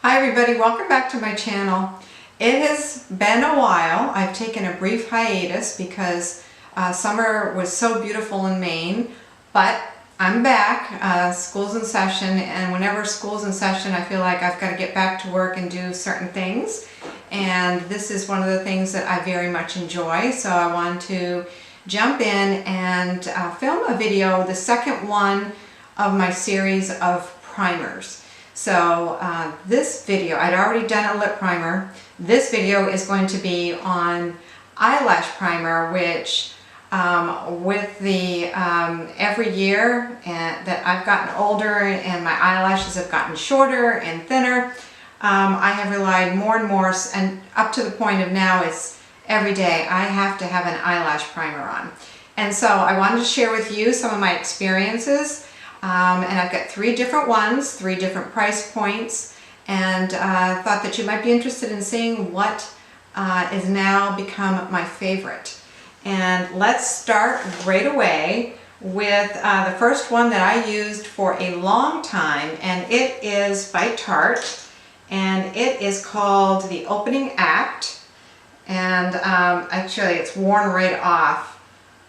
Hi everybody, welcome back to my channel. It has been a while. I've taken a brief hiatus because summer was so beautiful in Maine, but I'm back. School's in session, and whenever school's in session I feel like I've got to get back to work and do certain things, and this is one of the things that I very much enjoy, so I wanted to jump in and film a video, the second one of my series of primers. So this video, I'd already done a lip primer. This video is going to be on eyelash primer, which with the every year that I've gotten older and my eyelashes have gotten shorter and thinner, I have relied more and more, and up to the point of now it's every day I have to have an eyelash primer on. And so I wanted to share with you some of my experiences. And I've got 3 different ones, 3 different price points, and thought that you might be interested in seeing what is now become my favorite. And let's start right away with the first one that I used for a long time, and it is by Tarte, and it is called the Opening Act, and actually it's worn right off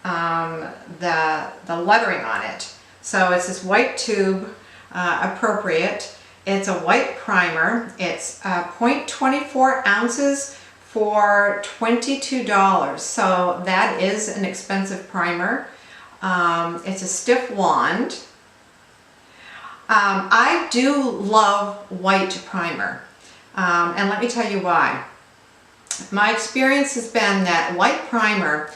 the lettering on it. So it's this white tube, appropriate. It's a white primer. It's 0.24 ounces for $22. So that is an expensive primer. It's a stiff wand. I do love white primer, and let me tell you why. My experience has been that white primer,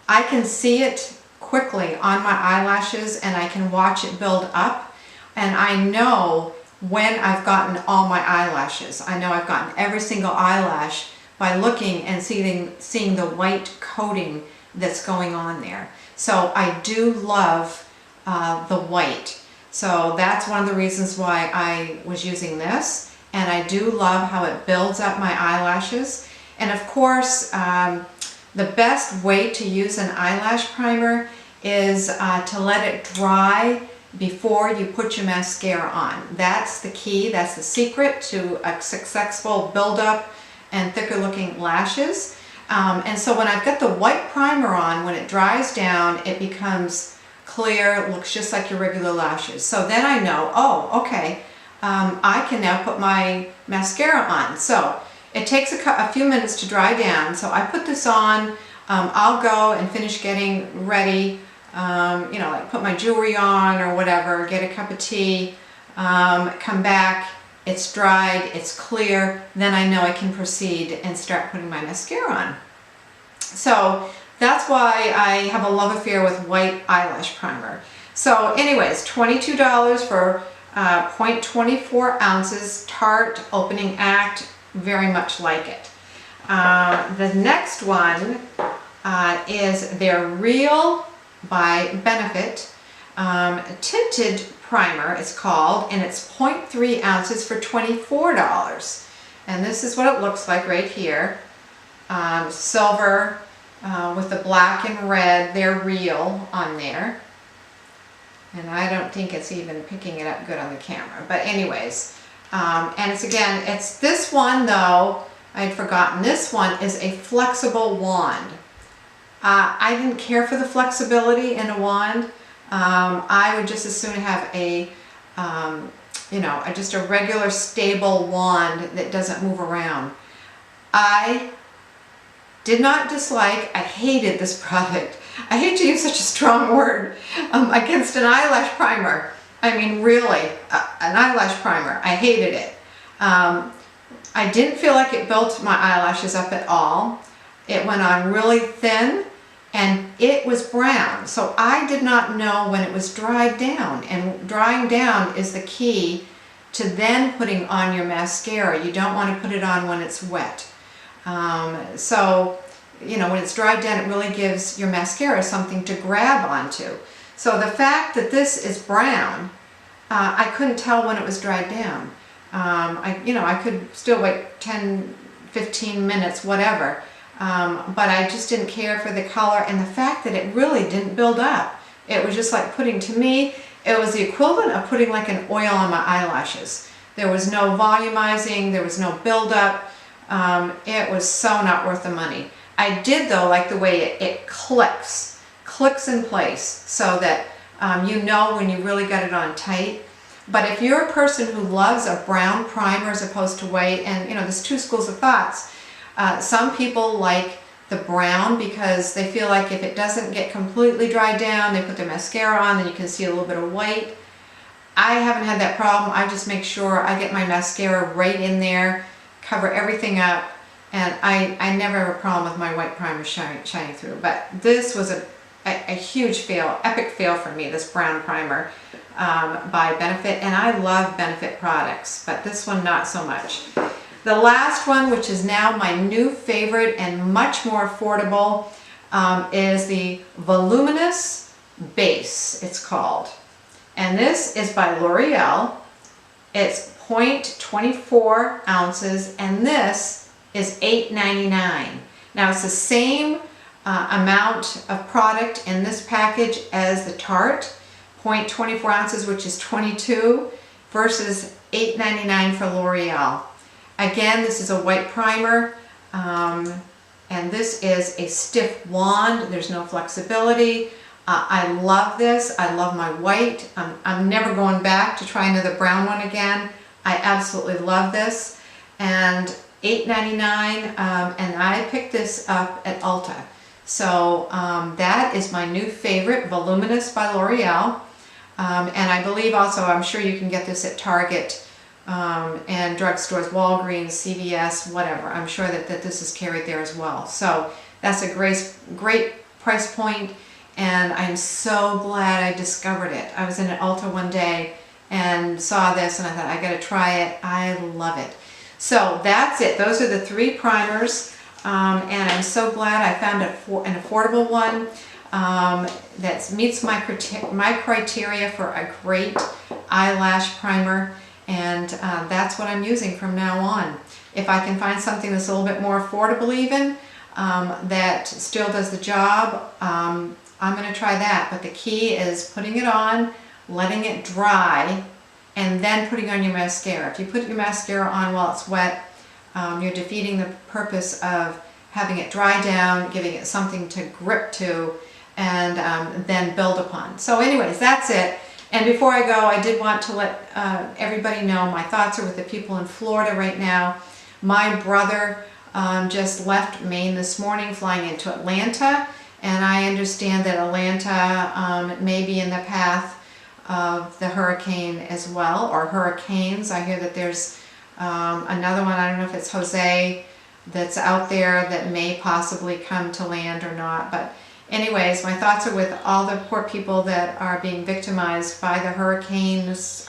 I can see it quickly on my eyelashes and I can watch it build up, and I know when I've gotten all my eyelashes. I know I've gotten every single eyelash by looking and seeing the white coating that's going on there. So I do love the white. So that's one of the reasons why I was using this, and I do love how it builds up my eyelashes. And of course, the best way to use an eyelash primer is to let it dry before you put your mascara on. That's the key, that's the secret to a successful build-up and thicker looking lashes. And so when I've got the white primer on, when it dries down, it becomes clear, it looks just like your regular lashes. So then I know, oh, okay, I can now put my mascara on. So it takes a few minutes to dry down, so I put this on. I'll go and finish getting ready, you know, like put my jewelry on or whatever, get a cup of tea, come back, it's dried, it's clear, then I know I can proceed and start putting my mascara on. So that's why I have a love affair with white eyelash primer. So anyways, $22 for 0.24 ounces, Tarte Opening Act, very much like it. The next one is their Real by Benefit tinted primer, it's called, and it's 0.3 ounces for $24. And this is what it looks like right here. Silver with the black and red, they're Real on there. And I don't think it's even picking it up good on the camera, but anyways, and it's again, it's this one though, I had forgotten, this one is a flexible wand. I didn't care for the flexibility in a wand. I would just as soon have a, you know, just a regular stable wand that doesn't move around. I did not dislike, I hated this product. I hate to use such a strong word against an eyelash primer. I mean, really, an eyelash primer. I hated it. I didn't feel like it built my eyelashes up at all. It went on really thin, and it was brown. So I did not know when it was dried down. And drying down is the key to then putting on your mascara. You don't want to put it on when it's wet. So, you know, when it's dried down, it really gives your mascara something to grab onto. So the fact that this is brown, I couldn't tell when it was dried down. I could still wait 10, 15 minutes, whatever. But I just didn't care for the color and the fact that it really didn't build up. It was just like putting, to me, it was the equivalent of putting like an oil on my eyelashes. There was no volumizing, there was no buildup. It was so not worth the money. I did though like the way it clicks in place so that you know when you really got it on tight. But if you're a person who loves a brown primer as opposed to white, and you know, there's two schools of thoughts. Some people like the brown because they feel like if it doesn't get completely dried down, they put their mascara on, then you can see a little bit of white. I haven't had that problem. I just make sure I get my mascara right in there, cover everything up, and I never have a problem with my white primer shining through. But this was a huge fail, epic fail for me, this brown primer by Benefit, and I love Benefit products, but this one not so much. The last one, which is now my new favorite and much more affordable, is the Voluminous Base, it's called. And this is by L'Oreal. It's 0.24 ounces, and this is $8.99. Now it's the same amount of product in this package as the Tarte, 0.24 ounces, which is 22, versus $8.99 for L'Oreal. Again, this is a white primer, and this is a stiff wand. There's no flexibility. I love this. I love my white. I'm never going back to try another brown one again. I absolutely love this. And $8.99, and I picked this up at Ulta. So that is my new favorite, Voluminous by L'Oreal. And I believe also, I'm sure you can get this at Target and drugstores, Walgreens, CVS, whatever. I'm sure that this is carried there as well. So that's a great price point, and I'm so glad I discovered it. I was in an Ulta one day and saw this, and I thought, I gotta try it. I love it. So that's it. Those are the three primers, and I'm so glad I found an affordable one that meets my criteria for a great eyelash primer, and that's what I'm using from now on. If I can find something that's a little bit more affordable even, that still does the job, I'm going to try that. But the key is putting it on, letting it dry, and then putting on your mascara. If you put your mascara on while it's wet, you're defeating the purpose of having it dry down, giving it something to grip to, and then build upon. So anyways, that's it. And before I go, I did want to let everybody know my thoughts are with the people in Florida right now. My brother just left Maine this morning, flying into Atlanta, and I understand that Atlanta may be in the path of the hurricane as well, or hurricanes. I hear that there's another one, I don't know if it's Jose, that's out there that may possibly come to land or not. But anyways, my thoughts are with all the poor people that are being victimized by the hurricanes,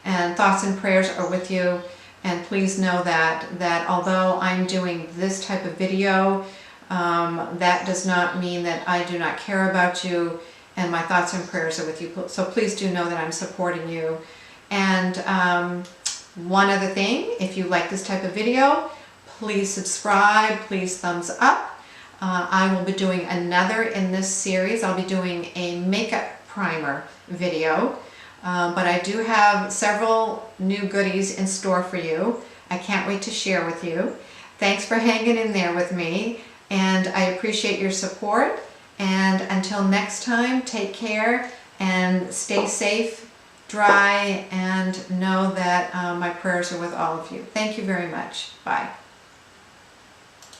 and thoughts and prayers are with you. And please know that although I'm doing this type of video, that does not mean that I do not care about you, and my thoughts and prayers are with you. So please do know that I'm supporting you. And one other thing, if you like this type of video, please subscribe, please thumbs up. I will be doing another in this series. I'll be doing a makeup primer video, but I do have several new goodies in store for you. I can't wait to share with you. Thanks for hanging in there with me, and I appreciate your support. And until next time, take care and stay safe, dry, and know that my prayers are with all of you. Thank you very much. Bye.